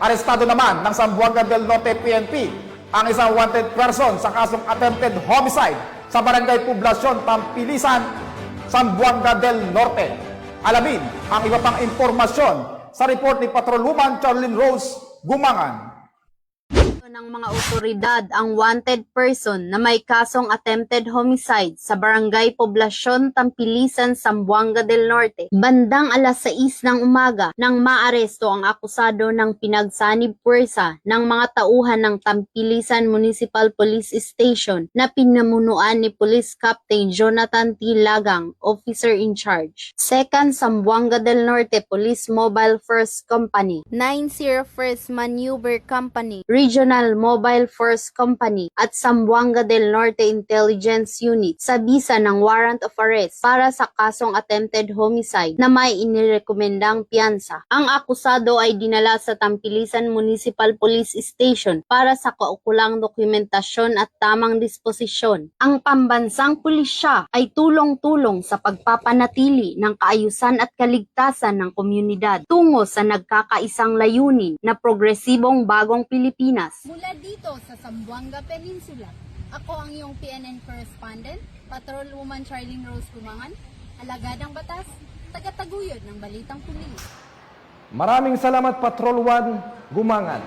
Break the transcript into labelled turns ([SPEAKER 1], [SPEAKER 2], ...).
[SPEAKER 1] Arestado naman ng Zamboanga del Norte PNP ang isang wanted person sa kasong attempted homicide sa Barangay Poblacion, Tampilisan, Zamboanga del Norte. Alamin ang iba pang impormasyon sa report ni Patrolwoman Charlene Rose Gumangan.
[SPEAKER 2] Ng mga otoridad ang wanted person na may kasong attempted homicide sa Barangay Poblacion, Tampilisan, Zamboanga del Norte. Bandang alas 6 ng umaga nang maaresto ang akusado ng pinagsanib puwersa ng mga tauhan ng Tampilisan Municipal Police Station na pinamunuan ni Police Captain Jonathan T. Lagang, Officer in Charge. Second Zamboanga del Norte Police Mobile First Company, 901st Maneuver Company, Regional Mobile Force Company at Zamboanga del Norte Intelligence Unit sa bisa ng warrant of arrest para sa kasong attempted homicide na may inirekomendang piyansa. Ang akusado ay dinala sa Tampilisan Municipal Police Station para sa kaukulang dokumentasyon at tamang disposisyon. Ang pambansang pulisya ay tulong-tulong sa pagpapanatili ng kaayusan at kaligtasan ng komunidad tungo sa nagkakaisang layunin na progresibong bagong Pilipinas.
[SPEAKER 3] Mula dito sa Zamboanga Peninsula, ako ang iyong PNN correspondent, Patrolwoman Charlene Rose Gumangan, alagad ng batas, tagataguyod ng balitang pulis.
[SPEAKER 1] Maraming salamat, Patrolwoman Gumangan.